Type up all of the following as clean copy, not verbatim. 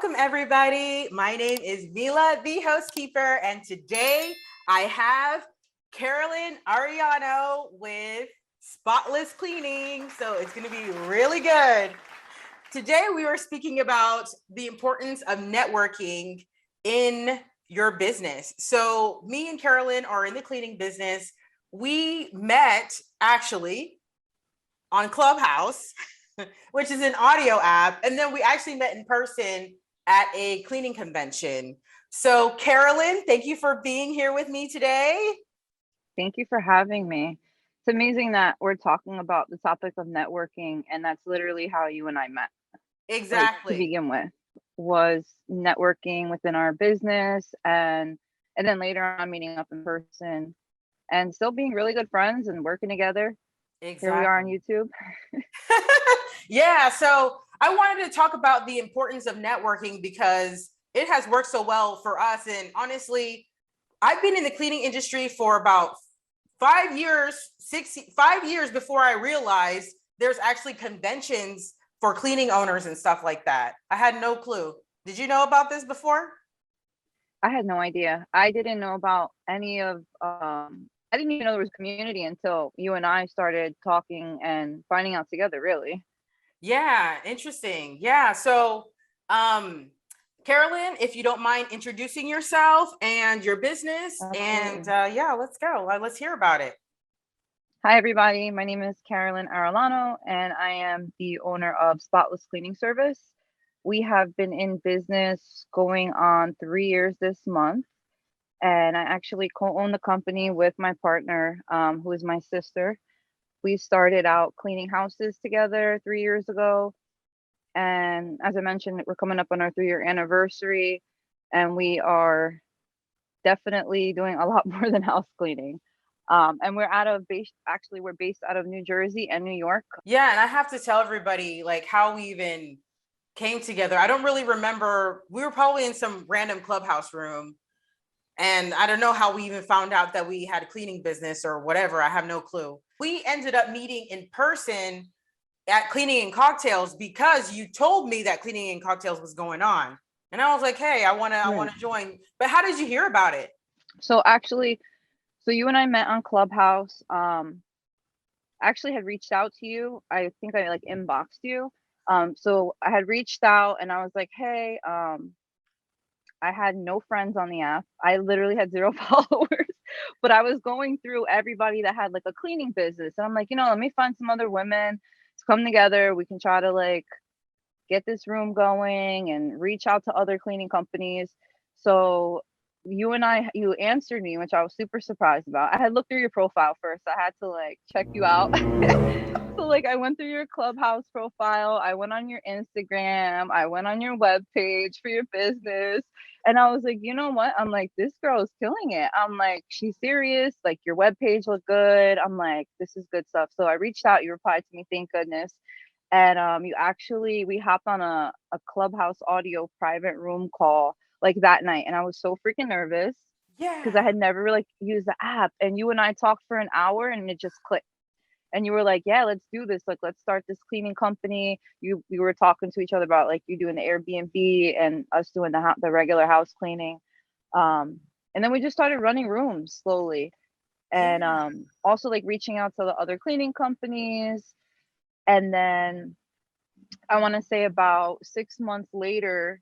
Welcome, everybody. My name is Mila, the housekeeper, and today I have Carolyn Arellano with Spotless Cleaning. So it's going to be really good. Today we are speaking about the importance of networking in your business. So me and Carolyn are in the cleaning business. We met actually on Clubhouse, which is an audio app. And then we actually met in person at a cleaning convention. So Carolyn, thank you for being here with me today. Thank you for having me. It's amazing that we're talking about the topic of networking, and that's literally how you and I met. Exactly. To begin with, was networking within our business, and then later on meeting up in person and still being really good friends and working together. Exactly. Here we are on YouTube. Yeah, so I wanted to talk about the importance of networking because it has worked so well for us. And honestly, I've been in the cleaning industry for about 5 years before I realized there's actually conventions for cleaning owners and stuff like that. I had no clue. Did you know about this before? I had no idea. I didn't know about any of I didn't even know there was a community until you and I started talking and finding out together, really. Yeah, interesting. Yeah. So, Carolyn, if you don't mind introducing yourself and your business. Absolutely. And yeah, let's go. Let's hear about it. Hi, everybody. My name is Carolyn Arellano, and I am the owner of Spotless Cleaning Service. We have been in business going on 3 years this month. And I actually co-own the company with my partner, who is my sister. We started out cleaning houses together 3 years ago. And as I mentioned, we're coming up on our 3-year anniversary, and we are definitely doing a lot more than house cleaning. And we're based out of New Jersey and New York. Yeah, and I have to tell everybody like how we even came together. I don't really remember. We were probably in some random clubhouse room. And I don't know how we even found out that we had a cleaning business or whatever. I have no clue. We ended up meeting in person at Cleaning and Cocktails because you told me that Cleaning and Cocktails was going on. And I was like, hey, I want to join. But how did you hear about it? So you and I met on Clubhouse. I actually had reached out to you. I think I inboxed you. So I had reached out and I was like, hey, I had no friends on the app. I literally had 0 followers, but I was going through everybody that had a cleaning business. And I'm like, let me find some other women to come together. We can try to get this room going and reach out to other cleaning companies. So you answered me, which I was super surprised about. I had looked through your profile first. I had to check you out. So I went through your Clubhouse profile. I went on your Instagram. I went on your webpage for your business. And I was like, you know what? I'm like, this girl is killing it. I'm like, she's serious. Your webpage looked good. I'm like, this is good stuff. So I reached out. You replied to me. Thank goodness. And we hopped on a Clubhouse audio private room call that night. And I was so freaking nervous. Yeah. Because I had never used the app. And you and I talked for an hour and it just clicked. And you were like, yeah, let's do this. Let's start this cleaning company. We were talking to each other about you doing the Airbnb and us doing the regular house cleaning. And then we just started running rooms slowly. And also reaching out to the other cleaning companies. And then I want to say about 6 months later,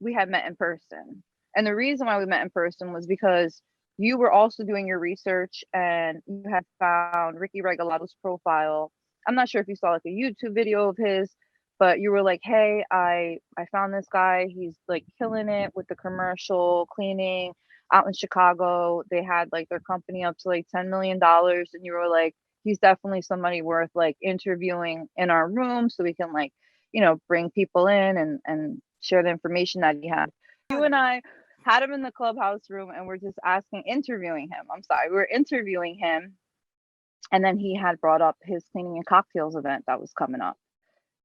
we had met in person. And the reason why we met in person was because you were also doing your research and you had found Ricky Regalato's profile. I'm not sure if you saw a YouTube video of his, but you were like, hey, I found this guy. He's killing it with the commercial cleaning out in Chicago. They had their company up to $10 million. And you were like, he's definitely somebody worth interviewing in our room so we can bring people in and share the information that he had. You and I had him in the Clubhouse room and we're just interviewing him. We were interviewing him. And then he had brought up his Cleaning and Cocktails event that was coming up.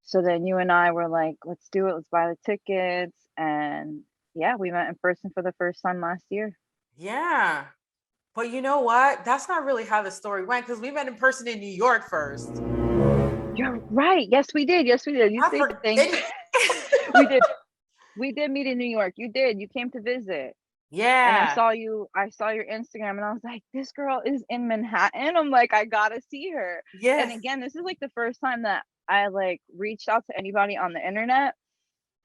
So then you and I were like, let's do it. Let's buy the tickets. And yeah, we met in person for the first time last year. Yeah. But you know what? That's not really how the story went because we met in person in New York first. You're right. Yes, we did. You say the thing. We did. We did meet in New York. You did. You came to visit. And Yeah. I saw your Instagram and I was like, this girl is in Manhattan. I'm like, I gotta see her. And Yes. again, this is like the first time that I like reached out to anybody on the internet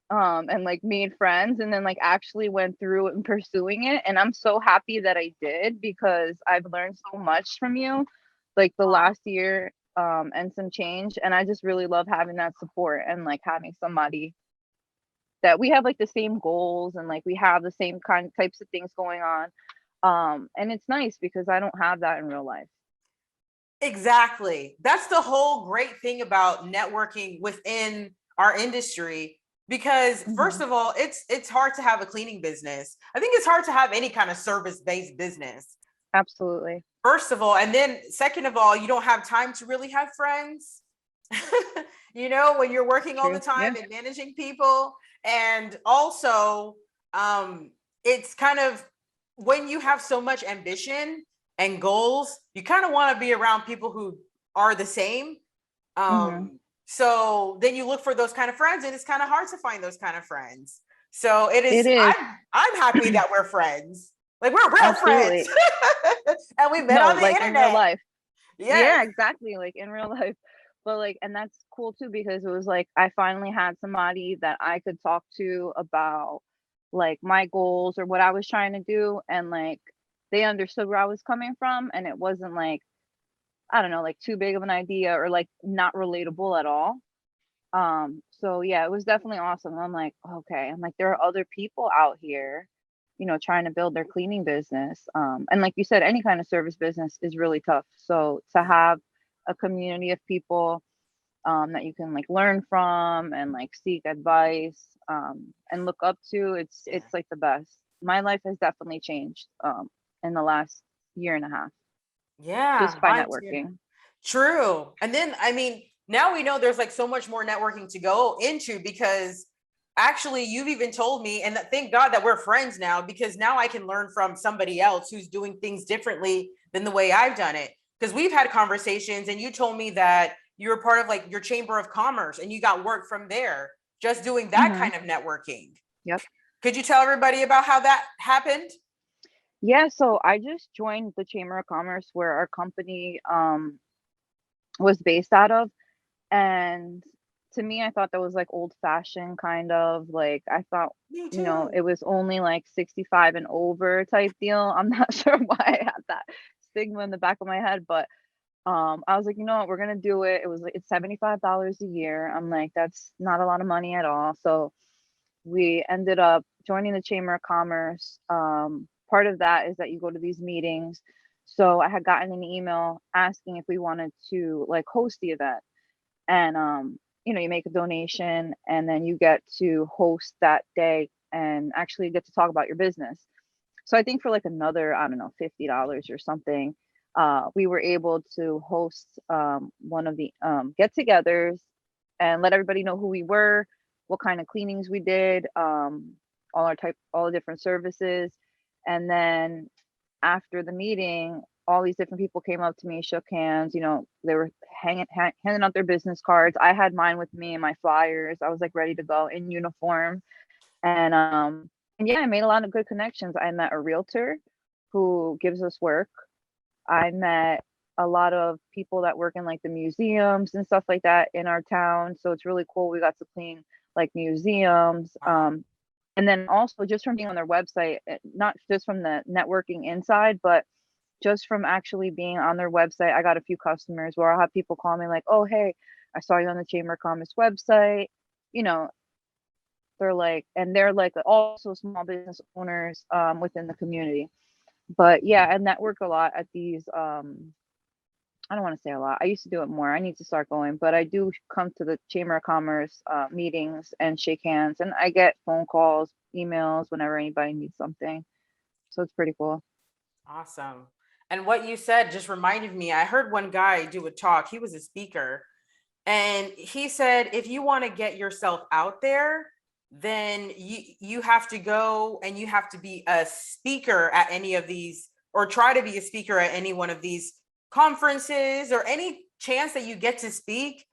and like made friends and then like actually went through and pursuing it. And I'm so happy that I did because I've learned so much from you like the last year and some change. And I just really love having that support and like having somebody that we have like the same goals and like we have the same kind types of things going on. And it's nice because I don't have that in real life. Exactly. That's the whole great thing about networking within our industry. Because first Mhm. of all, it's hard to have a cleaning business. I think it's hard to have any kind of service-based business. Absolutely. First of all, and then second of all, you don't have time to really have friends. You know, when you're working all the True. Yeah. time and managing people. And also, it's kind of when you have so much ambition and goals, you kind of want to be around people who are the same. Hmm. So then you look for those kind of friends, and it's kind of hard to find those kind of friends. So it It is, is. I'm happy that we're friends. Like we're real friends. Absolutely. And we met No, on the like in real internet. life. Yes. Yeah, exactly. Like in real life. But like, and that's cool too because it was like I finally had somebody that I could talk to about like my goals or what I was trying to do. And like they understood where I was coming from. And it wasn't like, I don't know, like too big of an idea or like not relatable at all. So yeah, it was definitely awesome. I'm like, okay, I'm like, there are other people out here, trying to build their cleaning business. And like you said, any kind of service business is really tough. So to have a community of people that you can like learn from and like seek advice and look up to, Yeah. it's like the best. My life has definitely changed in the last year and a half Yeah, just by mine too. networking. True. And then, I mean, now we know there's like so much more networking to go into because actually you've even told me, and thank God that we're friends now because now I can learn from somebody else who's doing things differently than the way I've done it. Because we've had conversations and you told me that you were part of like your chamber of commerce and you got work from there just doing that Hmm. kind of networking. Yep. Could you tell everybody about how that happened? Yeah, so I just joined the Chamber of Commerce where our company was based out of. And to me, I thought that was like old fashioned kind of like I thought, Me too. it was only like 65 and over type deal. I'm not sure why I had that stigma in the back of my head, but I was like, you know what, we're gonna do it. It was like it's $75 a year. I'm like, that's not a lot of money at all. So we ended up joining the Chamber of Commerce. Part of that is that you go to these meetings. So I had gotten an email asking if we wanted to like host the event. And you make a donation and then you get to host that day and actually get to talk about your business. So I think for like another, I don't know, $50 or something, we were able to host one of the get-togethers and let everybody know who we were, what kind of cleanings we did, all the different services, and then after the meeting, all these different people came up to me, shook hands. They were handing out their business cards. I had mine with me and my flyers. I was like ready to go in uniform, and yeah, I made a lot of good connections. I met a realtor who gives us work. I met a lot of people that work in like the museums and stuff like that in our town. So it's really cool. We got to clean like museums. Wow. And then also just from being on their website, not just from the networking inside, but just from actually being on their website, I got a few customers where I'll have people call me like, "Oh, hey, I saw you on the Chamber of Commerce website." You know, they're like also small business owners within the community. But yeah, I network a lot at these I don't want to say a lot. I used to do it more. I need to start going, but I do come to the Chamber of Commerce meetings and shake hands, and I get phone calls, emails whenever anybody needs something. So it's pretty cool. Awesome. And what you said just reminded me, I heard one guy do a talk. He was a speaker, and he said if you want to get yourself out there, then you have to go and you have to be a speaker at any of these or try to be a speaker at any one of these conferences or any chance that you get to speak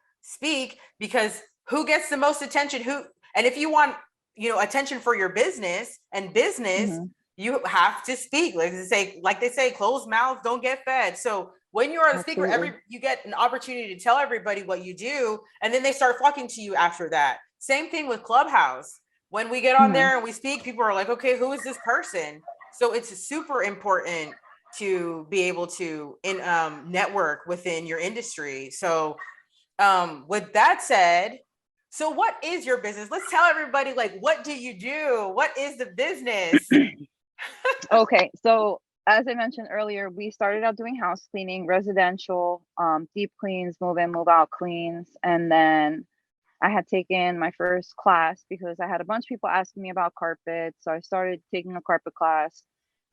because who gets the most attention, who, and if you want attention for your business, and business, Mm-hmm. you have to speak. Like they say, closed mouths don't get fed. So when you're a speaker, Absolutely. you get an opportunity to tell everybody what you do, and then they start flocking to you after that. Same thing with Clubhouse. When we get on Mm-hmm. there and we speak, people are like, okay, who is this person? So it's super important to be able to network within your industry. So with that said, so what is your business? Let's tell everybody, like, what do you do? What is the business? Okay, so as I mentioned earlier, we started out doing house cleaning, residential, deep cleans, move in, move out cleans. And then I had taken my first class because I had a bunch of people asking me about carpets. So I started taking a carpet class.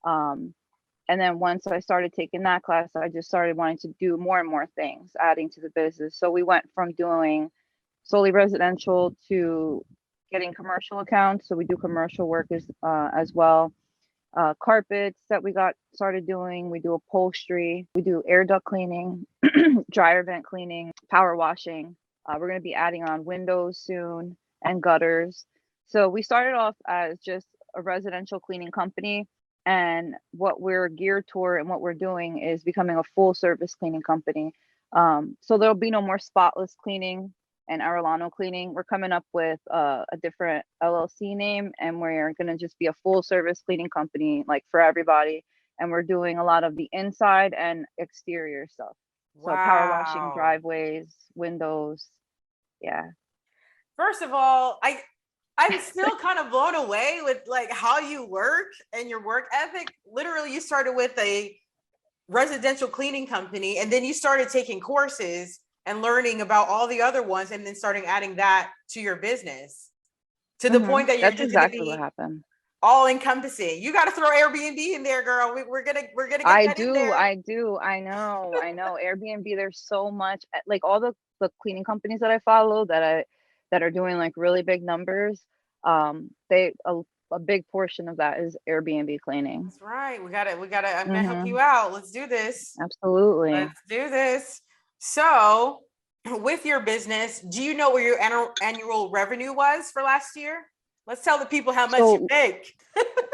And then once I started taking that class, I just started wanting to do more and more things, adding to the business. So we went from doing solely residential to getting commercial accounts. So we do commercial work as well. Carpets that we got started doing. We do upholstery. We do air duct cleaning, dryer vent cleaning, power washing. We're going to be adding on windows soon and gutters. So we started off as just a residential cleaning company. And what we're geared toward and what we're doing is becoming a full service cleaning company. So there'll be no more spotless cleaning and Arellano cleaning. We're coming up with a different LLC name, and we're going to just be a full service cleaning company, like for everybody. And we're doing a lot of the inside and exterior stuff. So power washing Wow. driveways, windows. Yeah. First of all, I'm still kind of blown away with like how you work and your work ethic. Literally, you started with a residential cleaning company, and then you started taking courses and learning about all the other ones, and then starting adding that to your business to the point that you're That's just going to exactly what be happened. all encompassing. You got to throw Airbnb in there, girl. We're gonna get I that in there. do. I know. Airbnb, there's so much, like all the cleaning companies that I follow that are doing like really big numbers. They a big portion of that is Airbnb cleaning. That's right. We got to. I'm gonna help Mm-hmm. you out. Let's do this. Absolutely. Let's do this. So, with your business, do you know what your annual revenue was for last year? Let's tell the people how much you So make.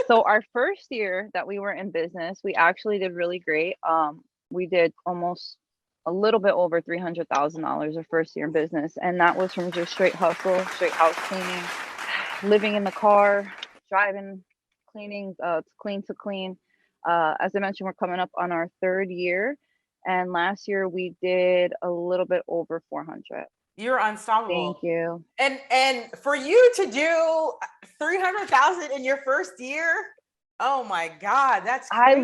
so our first year that we were in business, we actually did really great. We did almost a little bit over $300,000 our first year in business, and that was from just straight hustle, straight house cleaning, living in the car, driving, cleaning, clean to clean. As I mentioned, we're coming up on our third year, and last year we did a little bit over 400. You're Thank unstoppable. you. And for you to do 300,000 in your first year, oh my God, that's crazy. I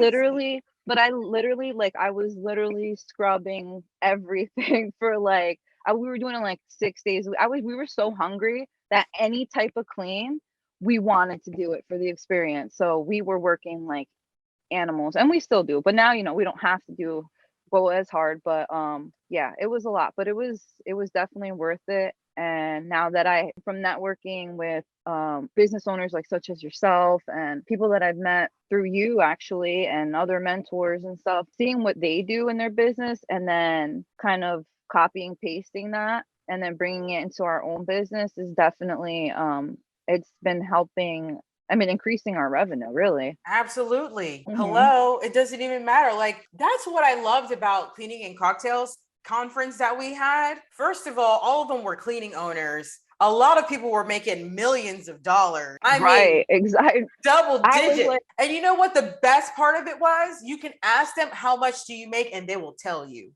literally, like, I was literally scrubbing everything for like, we were doing it like 6 days. We were so hungry that any type of clean, we wanted to do it for the experience. So we were working like animals, and we still do, but now, we don't have to go as hard. But yeah, it was a lot, but it was definitely worth it. And now that from networking with business owners like such as yourself and people that I've met through you actually and other mentors and stuff, seeing what they do in their business and then kind of copying pasting that and then bringing it into our own business is definitely it's been helping, increasing our revenue, really. Absolutely. Mm-hmm. Hello. It doesn't even matter. Like, that's what I loved about Cleaning and Cocktails conference that we had. First of all of them were cleaning owners. A lot of people were making millions of dollars. I mean, Right, exactly. double I was digit. like, And you know what the best part of it was? You can ask them, how much do you make? And they will tell you.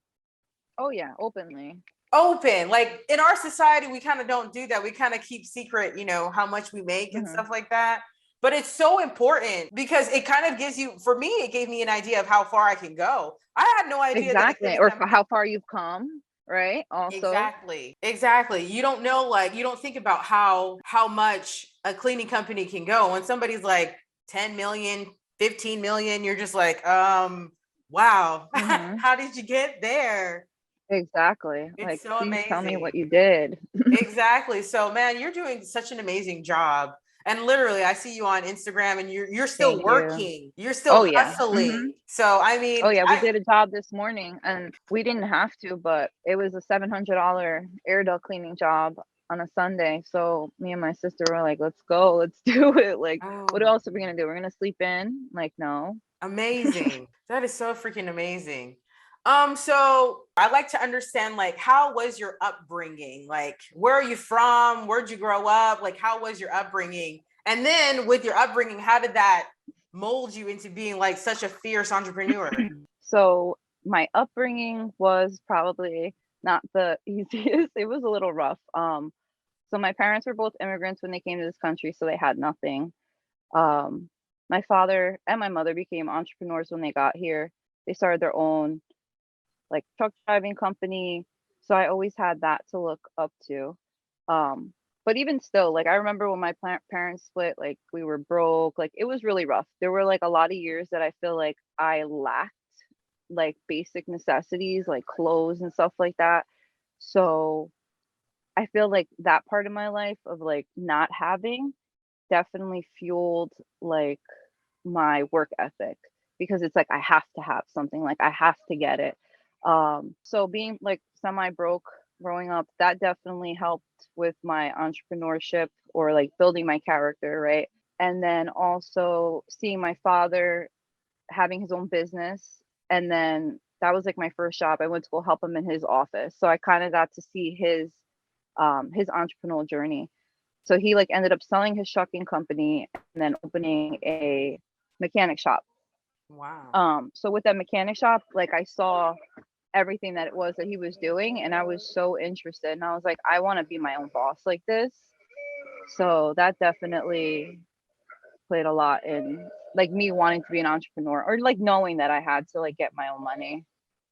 oh yeah, openly. Open. Like, in our society, we kind of don't do that. We kind of keep secret, how much we make and Mm-hmm. stuff like that. But it's so important because it kind of gives you, for me, it gave me an idea of how far I can go. I had no idea that a Exactly. cleaning Or company. how far you've come, right? Also. Exactly. You don't know, like, you don't think about how much a cleaning company can go. When somebody's like 10 million, 15 million, you're just like, wow, Mm-hmm. how did you get there? Exactly. It's Like, so please tell me amazing. what you did. Exactly. So, man, you're doing such an amazing job. And literally, I see you on Instagram, and you're still Thank you. working. You're Oh still yeah. Mm-hmm. hustling. So, I Oh mean, yeah, we did a job this morning and we didn't have to, but it was a $700 air duct cleaning job. on a Sunday. So me and my sister were like, let's go, let's do it. Like, what Oh, else are we gonna do? We're gonna sleep in? Like, no. amazing. That is so freaking amazing. So I'd like to understand, like, how was your upbringing? Like, where are you from? Where'd you grow up? Like, how was your upbringing? And then with your upbringing, how did that mold you into being like such a fierce entrepreneur? So my upbringing was probably not the easiest. It was a little rough. So my parents were both immigrants when they came to this country, so they had nothing. Um, my father and my mother became entrepreneurs when they got here. They started their own like truck driving company. So I always had that to look up to. But even still, like I remember when my parents split, like we were broke, like it was really rough. There were like a lot of years that I feel like I lacked like basic necessities like clothes and stuff like that. So I feel like that part of my life of like not having definitely fueled like my work ethic because it's like I have to have something, like I have to get it. So being like semi broke growing up, that definitely helped with my entrepreneurship or like building my character, right? And then also seeing my father having his own business, and then that was like my first job. I went to go help him in his office. So I kind of got to see his entrepreneurial journey. So he like ended up selling his trucking company and then opening a mechanic shop. Wow. So with that mechanic shop, like I saw everything that it was that he was doing and I was so interested and I was like, I want to be my own boss like this. So that definitely played a lot in like me wanting to be an entrepreneur or like knowing that I had to like get my own money.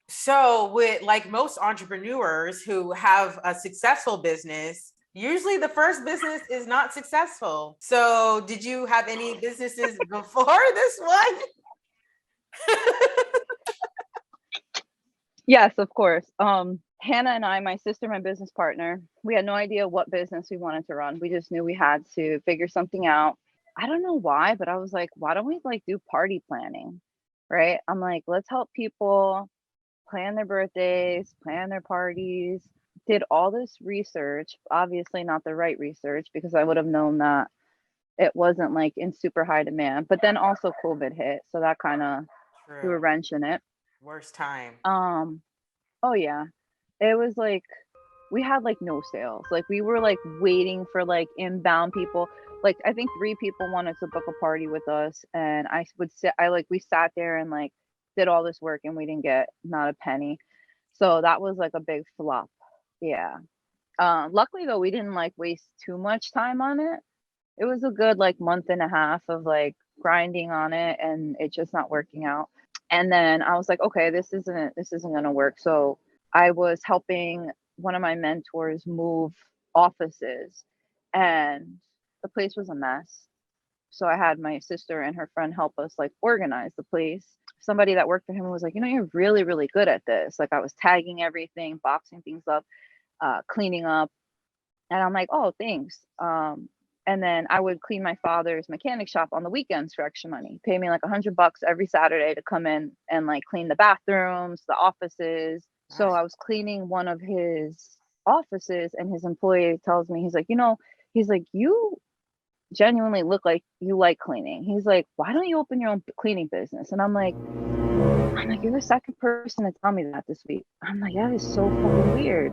So, with like most entrepreneurs who have a successful business, usually the first business is not successful. So, did you have any businesses before this one? Yes, of course. Hannah and I, my sister, my business partner, we had no idea what business we wanted to run. We just knew we had to figure something out. I don't know why, but I was like, why don't we like do party planning? Right? I'm like, let's help people plan their birthdays, plan their parties. Did all this research, obviously not the right research because I would have known that it wasn't like in super high demand. But then also COVID hit, so that kind of threw a True. wrench in it. Worst time. Um, oh yeah. It was like we had like no sales. Like we were like waiting for like inbound people. Like I think three people wanted to book a party with us and I would sit I like we sat there and like did all this work and we didn't get not a penny. So that was like a big flop. Yeah. Luckily though we didn't like waste too much time on it. It was a good like month and a half of like grinding on it and it just not working out. And then I was like, okay, this isn't gonna work. So I was helping one of my mentors move offices and the place was a mess. So I had my sister and her friend help us like organize the place. Somebody that worked for him was like, you're really, really good at this. Like I was tagging everything, boxing things up, cleaning up. And I'm like, oh, thanks. And then I would clean my father's mechanic shop on the weekends for extra money. Pay me like $100 every Saturday to come in and like clean the bathrooms, the offices. So Nice. I was cleaning one of his offices, and his employee tells me, he's like, he's like, you genuinely look like you like cleaning. He's like, why don't you open your own cleaning business? And I'm like, you're the second person to tell me that this week. I'm like, that is so fucking weird.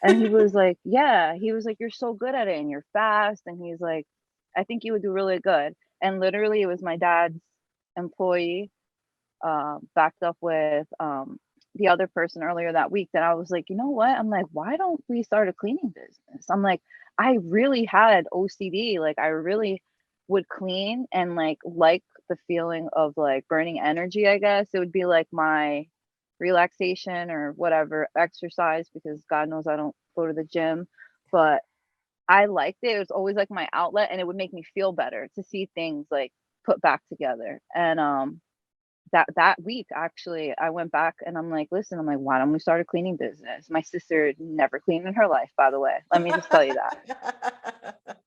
And he was like, yeah. He was like, you're so good at it and you're fast. And he's like, I think you would do really good. And literally, it was my dad's employee, backed up with the other person earlier that week that I was like, you know what? I'm like, why don't we start a cleaning business? I'm like, I really had OCD. Like, I really would clean and like the feeling of like burning energy, I guess. It would be like my relaxation or whatever exercise because God knows I don't go to the gym, but I liked it. It was always like my outlet and it would make me feel better to see things like put back together. And that week actually I went back and I'm like, listen, I'm like, why don't we start a cleaning business? My sister never cleaned in her life, by the way. Let me just tell you that.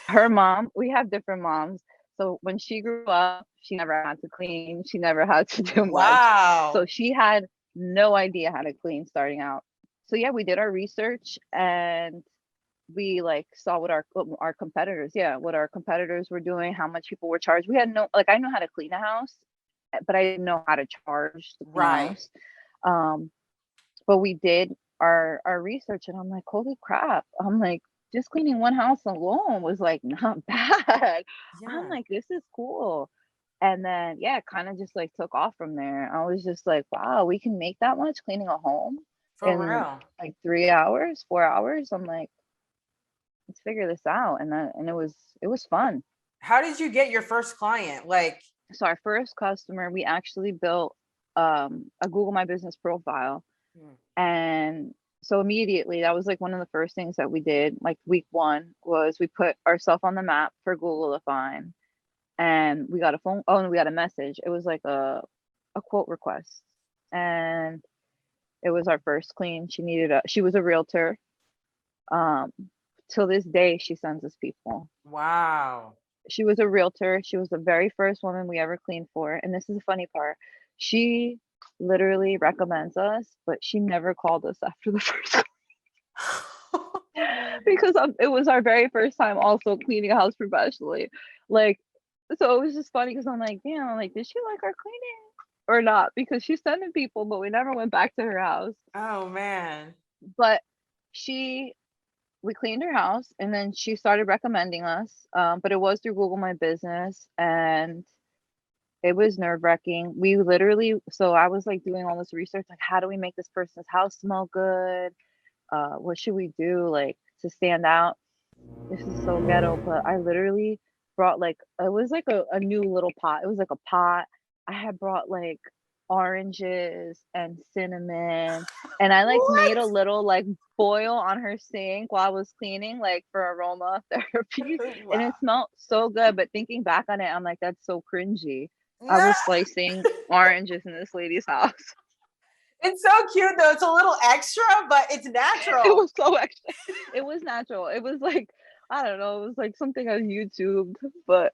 Her mom, we have different moms. So when she grew up, she never had to clean. She never had to do much. So Wow. she had no idea how to clean starting out. So yeah, we did our research and we like saw what our competitors, what our competitors were doing, how much people were charged. We had no, like, I know how to clean a house, but I didn't know how to charge to clean a Right. house. Um, but we did our research, and I'm like, holy crap. I'm like, just cleaning one house alone was like not bad. I'm Yeah. like, this is cool. And then yeah, it kind of just like took off from there. I was just like, wow, we can make that much cleaning a home For in real. like 3 hours, 4 hours. I'm like, let's figure this out. And it was fun. How did you get your first client? Like, So our first customer, we actually built a Google My Business profile. hmm, And so immediately, that was like one of the first things that we did. Like week one was we put ourselves on the map for Google to find. And we got a phone, oh, and we got a message. It was like a quote request. And it was our first clean. She was a realtor. Um, till this day, she sends us people. wow. She was a realtor. She was the very first woman we ever cleaned for. And this is the funny part. She literally recommends us, but she never called us after the first because it was our very first time also cleaning a house professionally. Like, so it was just funny because I'm like, damn, like, did she like our cleaning or not? Because she's sending people, but we never went back to her house. Oh man. But she we cleaned her house, and then she started recommending us. But it was through Google My Business, and it was nerve-wracking. We literally, so I was like doing all this research, like, how do we make this person's house smell good? What should we do like to stand out? This is so ghetto, but I literally brought like, it was like a new little pot. It was like a pot. I had brought like oranges and cinnamon, and I like made What? a little like boil on her sink while I was cleaning, like for aroma therapy. And Wow. it smelled so good. But thinking back on it, I'm like, that's so cringy. I No. was slicing oranges in this lady's house. It's so cute though. It's a little extra, but it's It natural. was so extra. It was natural. It was like, I don't know, it was like something on YouTube, but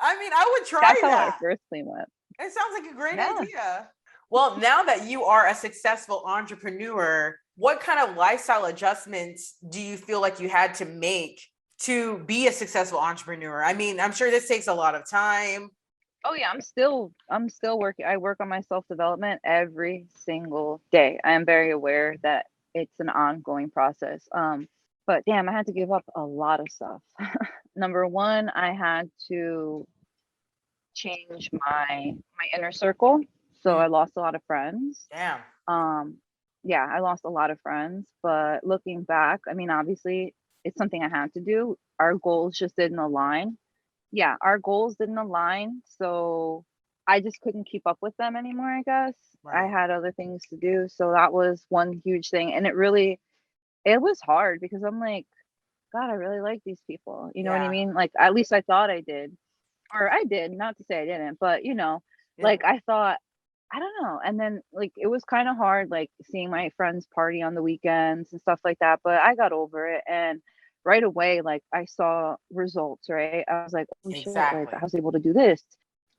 I mean, I would try that's how our that. first clean went. It sounds like a great Yeah. idea. Well, now that you are a successful entrepreneur, what kind of lifestyle adjustments do you feel like you had to make to be a successful entrepreneur? I mean, I'm sure this takes a lot of time. Oh yeah, I'm still working. I work on my self-development every single day. I am very aware that it's an ongoing process. But damn, I had to give up a lot of stuff. Number one, I had to change my inner circle. So I Mm, lost a lot of friends. damn. Um, yeah, I lost a lot of friends, but looking back, I mean, obviously, it's something I had to do. Our goals just didn't align. Yeah, our goals didn't align, so I just couldn't keep up with them anymore, I guess. I Right. had other things to do, so that was one huge thing, and it was hard because I'm like, God, I really like these people. You know what I Yeah. mean? Like, at least I thought I did, or I did, not to say I didn't, but Yeah. like I thought, I don't know. And then like it was kind of hard, like seeing my friends party on the weekends and stuff like that. But I got over it, and right away, like I saw results. Right, I was like, oh shit, like I Exactly. was able to do this.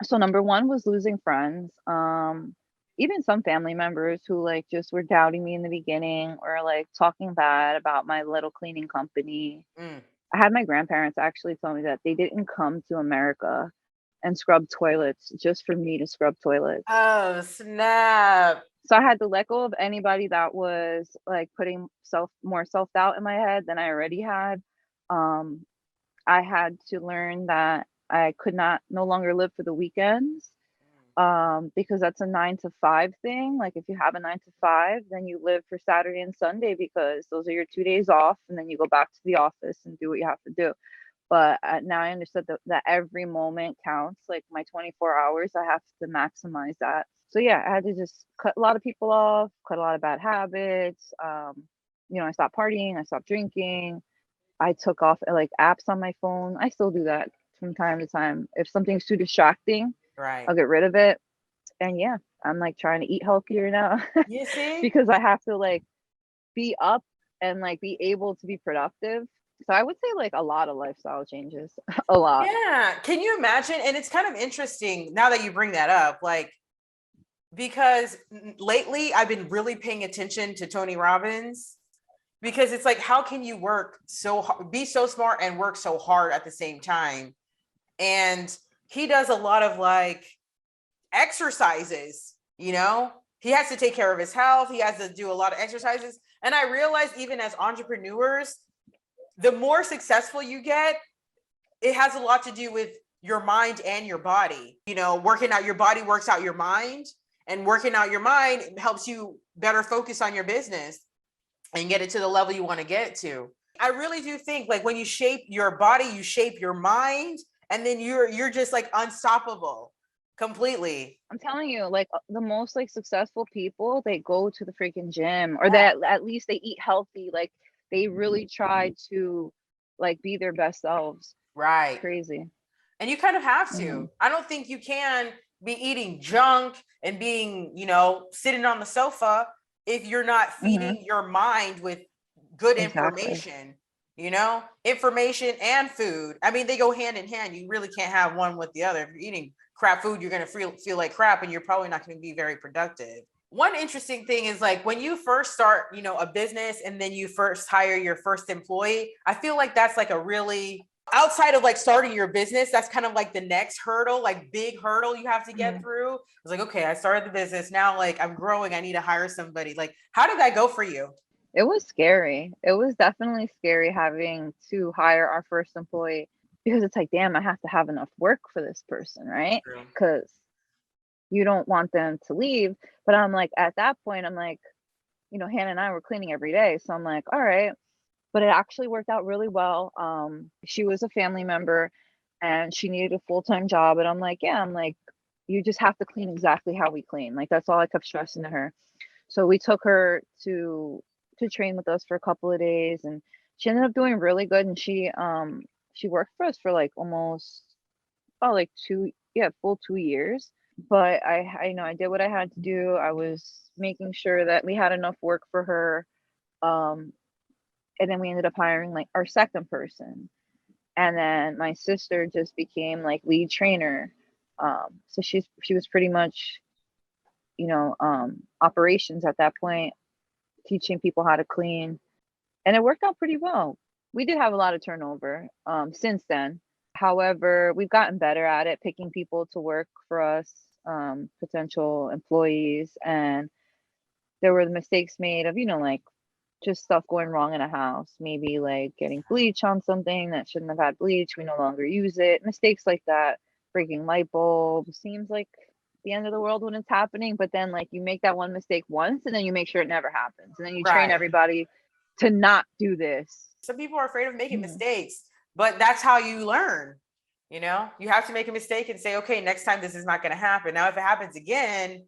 So number one was losing friends. Even some family members who like just were doubting me in the beginning or like talking bad about my little cleaning company. Mm. I had my grandparents actually tell me that they didn't come to America and scrub toilets just for me to scrub toilets. Oh, snap. So I had to let go of anybody that was like putting more self-doubt in my head than I already had. Um, I had to learn that I could not no longer live for the weekends, because that's a 9 to 5 thing. Like if you have a 9 to 5, then you live for Saturday and Sunday because those are your 2 days off, and then you go back to the office and do what you have to do. But now I understood that every moment counts. Like my 24 hours, I have to maximize that. So yeah, I had to just cut a lot of people off, cut a lot of bad habits. I stopped partying, I stopped drinking. I took off like apps on my phone. I still do that from time to time. If something's too distracting, Right. I'll get rid of it. And yeah, I'm like trying to eat healthier now You see? because I have to like be up and like be able to be productive. So I would say like a lot of lifestyle changes, a lot. Yeah. Can you imagine? And it's kind of interesting now that you bring that up, like, because lately I've been really paying attention to Tony Robbins. because it's like, how can you work so hard, be so smart and work so hard at the same time? And he does a lot of like exercises, you know, he has to take care of his health. He has to do a lot of exercises. And I realized even as entrepreneurs, the more successful you get, it has a lot to do with your mind and your body. You know, working out your body works out your mind, and working out your mind helps you better focus on your business and get it to the level you want to get to. I really do think like when you shape your body, you shape your mind, and then you're just like unstoppable completely. I'm telling you, like the most like successful people, they go to the freaking gym, or that at least they eat healthy. Like they really try to like be their best selves. Right. It's crazy. And you kind of have to. I don't think you can be eating junk and being, you know, sitting on the sofa if you're not feeding your mind with good information, you know, information and food. I mean, they go hand in hand. You really can't have one with the other. If you're eating crap food, you're going to feel like crap, and you're probably not going to be very productive. One interesting thing is like when you first start, you know, a business and then you first hire your first employee, I feel like that's like a really, outside of like starting your business, that's kind of like the next hurdle, like big hurdle you have to get through. It's like, okay, I started the business. Now like I'm growing. I need to hire somebody. Like, how did that go for you? It was scary. It was definitely scary having to hire our first employee, because it's like, damn, I have to have enough work for this person, right? Because you don't want them to leave. But I'm like, at that point, I'm like, you know, Hannah and I were cleaning every day. So I'm like, all right. But it actually worked out really well. She was a family member and she needed a full-time job. And I'm like, yeah, I'm like, you just have to clean exactly how we clean. Like, that's all I kept stressing to her. So we took her to train with us for a couple of days, and she ended up doing really good. And she worked for us for like almost about like full 2 years. But I know I did what I had to do. I was making sure that we had enough work for her. And then we ended up hiring like our second person. And then my sister just became like lead trainer. So she was pretty much, you know, operations at that point, teaching people how to clean. And it worked out pretty well. We did have a lot of turnover since then. However, we've gotten better at it, picking people to work for us, potential employees. And there were the mistakes made of, you know, like just stuff going wrong in a house, maybe like getting bleach on something that shouldn't have had bleach. We no longer use it. Mistakes like that, breaking light bulbs, seems like the end of the world when it's happening. But then like you make that one mistake once and then you make sure it never happens. And then you train everybody to not do this. Some people are afraid of making mistakes, but that's how you learn. You know, you have to make a mistake and say, okay, next time this is not going to happen. Now, if it happens again,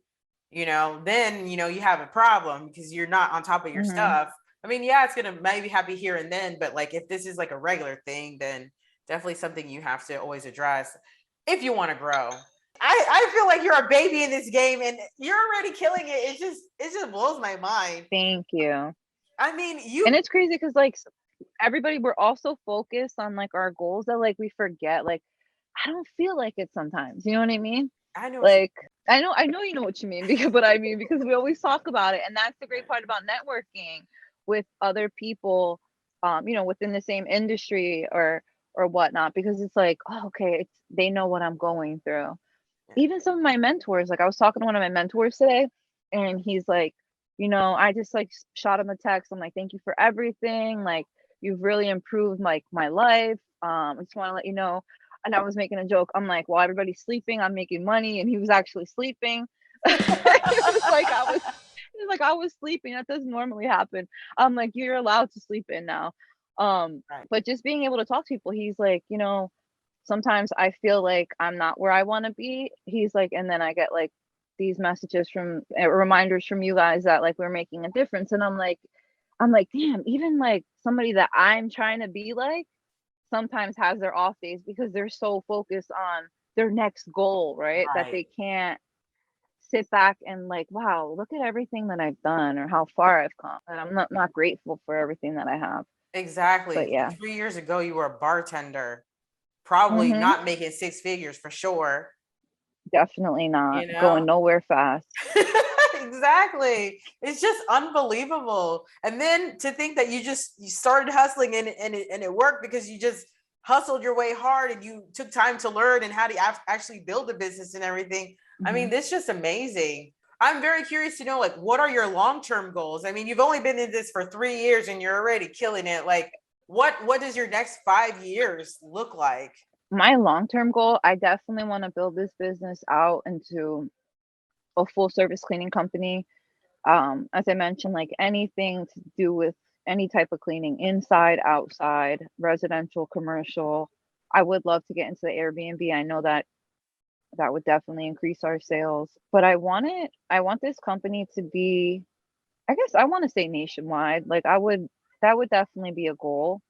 you know, then, you know, you have a problem because you're not on top of your stuff. I mean, yeah, it's going to maybe happen here and then, but like, if this is like a regular thing, then definitely something you have to always address if you want to grow. I feel like you're a baby in this game and you're already killing it. It just blows my mind. Thank you. I mean, and it's crazy because like everybody, we're also focused on like our goals that like we forget. Like, I don't feel like it sometimes. You know what I mean? I know. Like, I know you know what you mean, because but I mean, because we always talk about it. And that's the great part about networking with other people, you know, within the same industry or whatnot, because it's like, oh, okay, they know what I'm going through. Even some of my mentors, like I was talking to one of my mentors today, and he's like, you know, I just like shot him a text. I'm like, thank you for everything. Like, you've really improved like my life. I just want to let you know. And I was making a joke. I'm like, well, everybody's sleeping, I'm making money. And he was actually sleeping. It was like I was sleeping. That doesn't normally happen. I'm like, you're allowed to sleep in now. But just being able to talk to people, he's like, you know, sometimes I feel like I'm not where I want to be. He's like, and then I get like these messages from reminders from you guys that like we're making a difference. And I'm like, damn, even like somebody that I'm trying to be like sometimes has their off days because they're so focused on their next goal, right? That they can't sit back and like, wow, look at everything that I've done or how far I've come. And I'm not grateful for everything that I have. Exactly. But yeah. 3 years ago, you were a bartender, probably not making six figures for sure. Definitely not. You know? Going nowhere fast. Exactly. It's just unbelievable. And then to think that you started hustling and it worked because you just hustled your way hard and you took time to learn and how to actually build a business and everything. I mean, this is just amazing. I'm very curious to know, like, what are your long-term goals? I mean, you've only been in this for 3 years and you're already killing it. Like, what does your next 5 years look like? My long-term goal, I definitely want to build this business out into a full service cleaning company. As I mentioned, like anything to do with any type of cleaning, inside, outside, residential, commercial. I would love to get into the Airbnb. I know that would definitely increase our sales, but I want this company to be, I guess I want to say nationwide. Like that would definitely be a goal.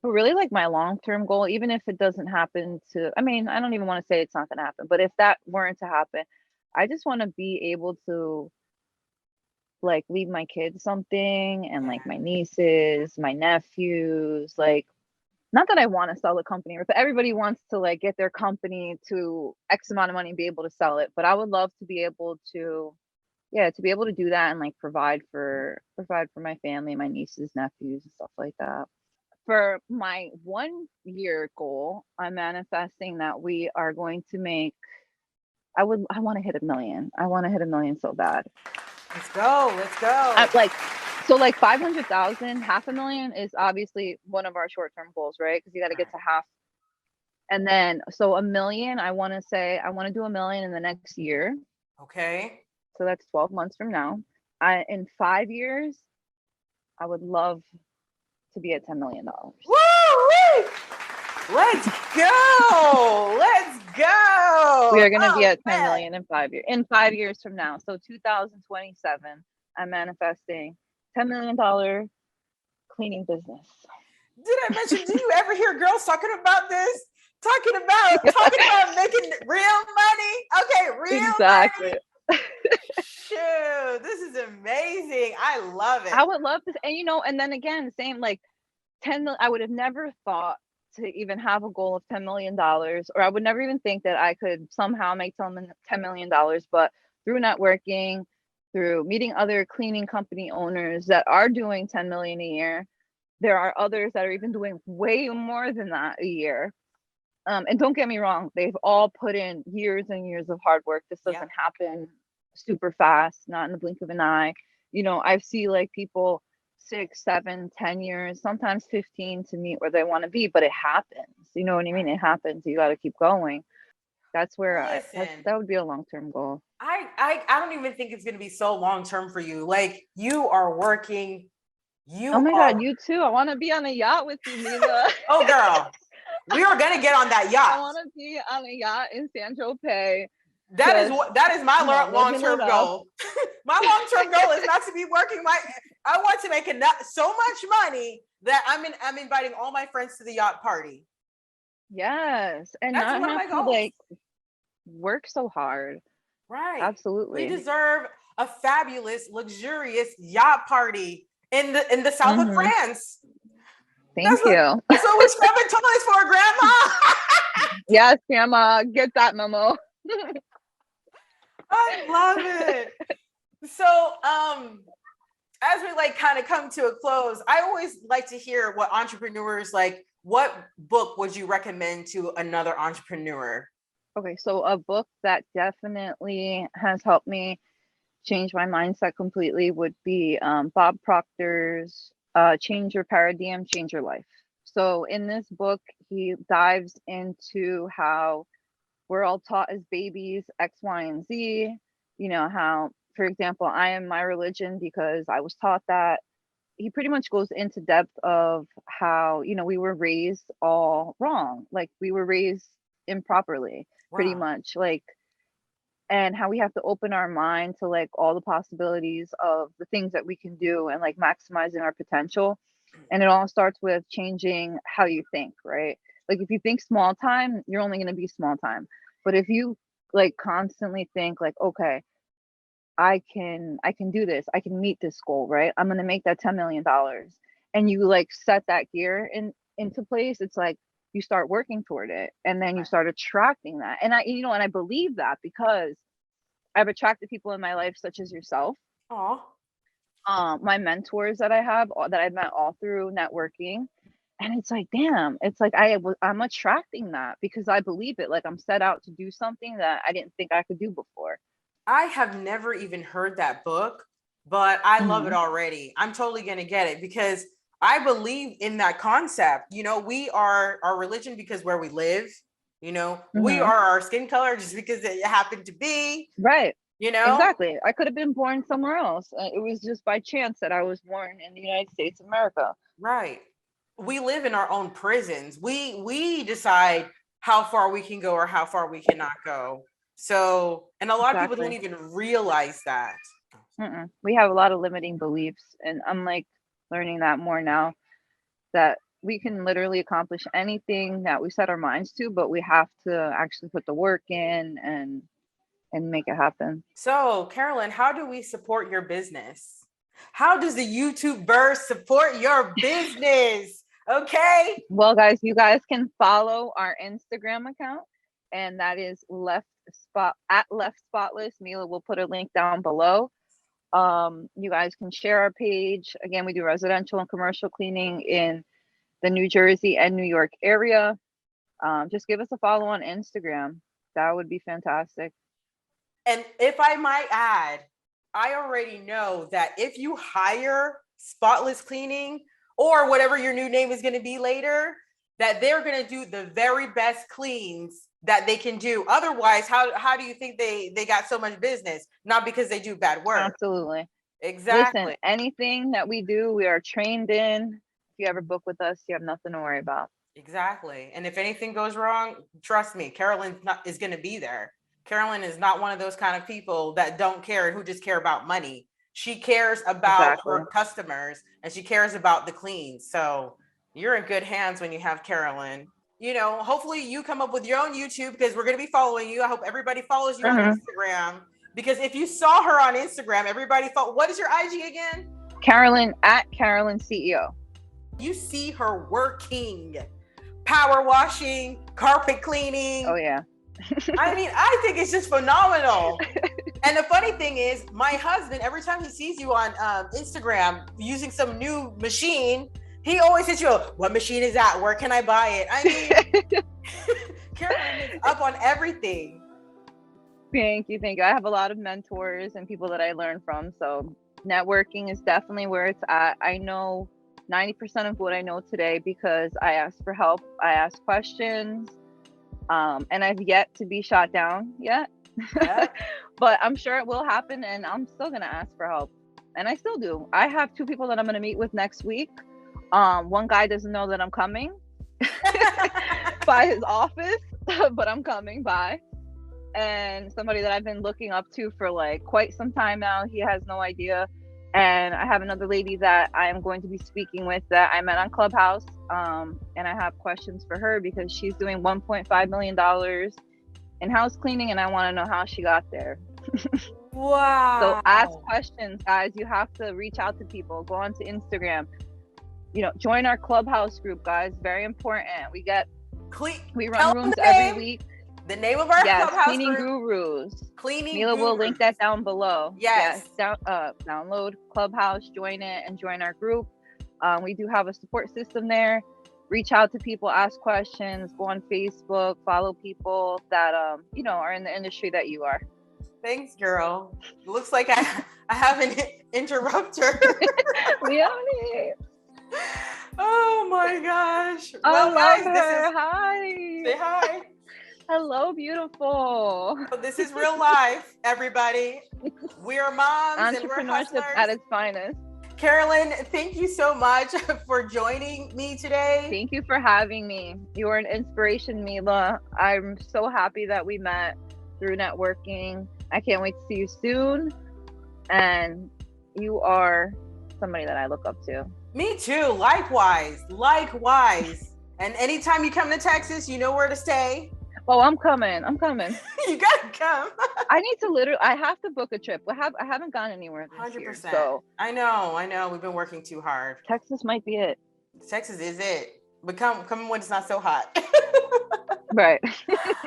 But really, like my long-term goal, even if it doesn't happen to, I mean, I don't even want to say it's not going to happen, but if that weren't to happen, I just want to be able to like leave my kids something, and like my nieces, my nephews, like, not that I want to sell the company, or if everybody wants to like get their company to X amount of money and be able to sell it, but I would love to be able to, yeah, to be able to do that and like provide for my family, my nieces, nephews, and stuff like that. For my 1 year goal, I'm manifesting that we are going to make, I want to hit 1 million. I want to hit 1 million so bad. Let's go. Let's go. So like 500,000, 500,000 is obviously one of our short-term goals, right? Because you got to get to half. And then, so 1 million, I want to do 1 million in the next year. Okay. So that's 12 months from now. In 5 years, I would love to be at $10 million. Woo! Let's go. Let's go. We are going to be at 10 million in 5 years. In 5 years from now. So 2027, I'm manifesting $10 million cleaning business. Did I mention, do you ever hear girls talking about this? Talking about making real money? Okay, real exactly. money. Shoot, this is amazing. I love it. I would love to, and and then again, same like 10 million. I would have never thought to even have a goal of $10 million, or I would never even think that I could somehow make $10 million. But through networking, through meeting other cleaning company owners that are doing 10 million a year, there are others that are even doing way more than that a year. And don't get me wrong, they've all put in years and years of hard work. This doesn't happen super fast, not in the blink of an eye. I've seen like people 6, 7, 10 years, sometimes 15 to meet where they want to be, but it happens. You know what I mean? It happens. You got to keep going. That's where that would be a long-term goal. I don't even think it's going to be so long-term for you. Like, you are working. Oh my God, you too. I want to be on a yacht with you, Mila. Oh, girl. We are going to get on that yacht. I want to be on a yacht in San Tropez. That is my long-term goal. My long-term goal is not to be working. I want to make so much money that I'm inviting all my friends to the yacht party. Yes, and that's not have to like work so hard. Right. Absolutely. We deserve a fabulous, luxurious yacht party in the south of France. Thank you. That's what we're scrubbing toys for, Grandma. Yes, Grandma, get that memo. I love it. So, as we like kind of come to a close, I always like to hear what entrepreneurs like. What book would you recommend to another entrepreneur? Okay, so a book that definitely has helped me change my mindset completely would be Bob Proctor's Change Your Paradigm, Change Your Life. So in this book, he dives into how we're all taught as babies X, Y, and Z. How, for example, I am my religion because I was taught that. He pretty much goes into depth of how, we were raised all wrong. Like, we were raised improperly, pretty much, like, and how we have to open our mind to like all the possibilities of the things that we can do and like maximizing our potential. And it all starts with changing how you think, right? Like, if you think small time, you're only going to be small time. But if you like constantly think like, okay, I can do this, I can meet this goal, right? I'm going to make that $10 million. And you like set that gear into place. It's like you start working toward it, and then you start attracting that. And I believe that because I've attracted people in my life such as yourself, Oh, my mentors that I have, that I've met all through networking. And it's like, damn, it's like I'm attracting that because I believe it. Like I'm set out to do something that I didn't think I could do before. I have never even heard that book, but I love it Mhm. already. I'm totally going to get it because I believe in that concept. You know, we are our religion because where we live, you know, we Mhm. are our skin color just because it happened to be, Right. you know? Exactly. I could have been born somewhere else. It was just by chance that I was born in the United States of America. Right. We live in our own prisons. We decide how far we can go or how far we cannot go. So, and a lot of people don't Exactly. even realize that. We have a lot of limiting beliefs, and I'm like learning that more now, that we can literally accomplish anything that we set our minds to, but we have to actually put the work in and make it happen. So, Carolyn, how do we support your business? How does the YouTube burst support your business? Okay. Well, guys, you guys can follow our Instagram account, and that is left spotless. Mila will put a link down below. You guys can share our page. Again, we do residential and commercial cleaning in the New Jersey and New York area. Just give us a follow on Instagram. That would be fantastic. And if I might add, I already know that if you hire Spotless Cleaning or whatever your new name is going to be later, that they're going to do the very best cleans that they can do. Otherwise, how do you think they got so much business? Not because they do bad work. Absolutely. Exactly. Listen, anything that we do, we are trained in. If you ever book with us, you have nothing to worry about. Exactly. And if anything goes wrong, trust me, Carolyn is going to be there. Carolyn is not one of those kind of people that don't care and who just care about money. She cares about Exactly. her customers and she cares about the clean. So you're in good hands when you have Carolyn. You know, hopefully you come up with your own YouTube because we're going to be following you. I hope everybody follows you on Instagram because if you saw her on Instagram, everybody thought, what is your IG again? Carolyn at Carolyn CEO. You see her working, power washing, carpet cleaning. Oh yeah. I mean, I think it's just phenomenal. And the funny thing is, my husband, every time he sees you on Instagram using some new machine, he always hits you up, what machine is that? Where can I buy it? I mean, Carolyn is up on everything. Thank you. I have a lot of mentors and people that I learn from. So networking is definitely where it's at. I know 90% of what I know today because I asked for help. I asked questions. And I've yet to be shot down yet. Yeah. But I'm sure it will happen, and I'm still gonna ask for help. And I still do. I have 2 people that I'm gonna meet with next week. One guy doesn't know that I'm coming by his office, but I'm coming by. And somebody that I've been looking up to for like quite some time now, he has no idea. And I have another lady that I am going to be speaking with that I met on Clubhouse. And I have questions for her because she's doing $1.5 million in house cleaning, and I want to know how she got there. Wow. So ask questions, guys. You have to reach out to people. Go onto Instagram. You know, join our Clubhouse group, guys. Very important. We run rooms every week. The name of our Clubhouse Cleaning group. Gurus. Cleaning Mila will link that down below. Yes. Download Clubhouse, join it, and join our group. We do have a support system there. Reach out to people, ask questions, go on Facebook, follow people that are in the industry that you are. Thanks, girl. Looks like I have an interrupter. We have it. Oh my gosh. Well, guys, hi. Say hi. Hello, beautiful. This is real life, everybody. We are moms and we're Entrepreneurship hustlers. at its finest. Carolyn, thank you so much for joining me today. Thank you for having me. You are an inspiration, Mila. I'm so happy that we met through networking. I can't wait to see you soon. And you are somebody that I look up to. Me too. Likewise. And anytime you come to Texas, you know where to stay. Oh, I'm coming. You gotta come. I have to book a trip. I haven't gone anywhere this 100%. year. So I know. We've been working too hard. Texas might be it. Texas is it. But come when it's not so hot. Right.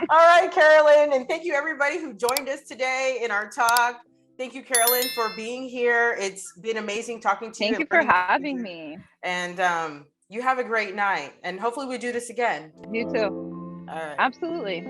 All right, Carolyn. And thank you everybody who joined us today in our talk. Thank you, Carolyn, for being here. It's been amazing talking to you. Thank you for having me. And you have a great night. And hopefully we do this again. You too. All right. Absolutely.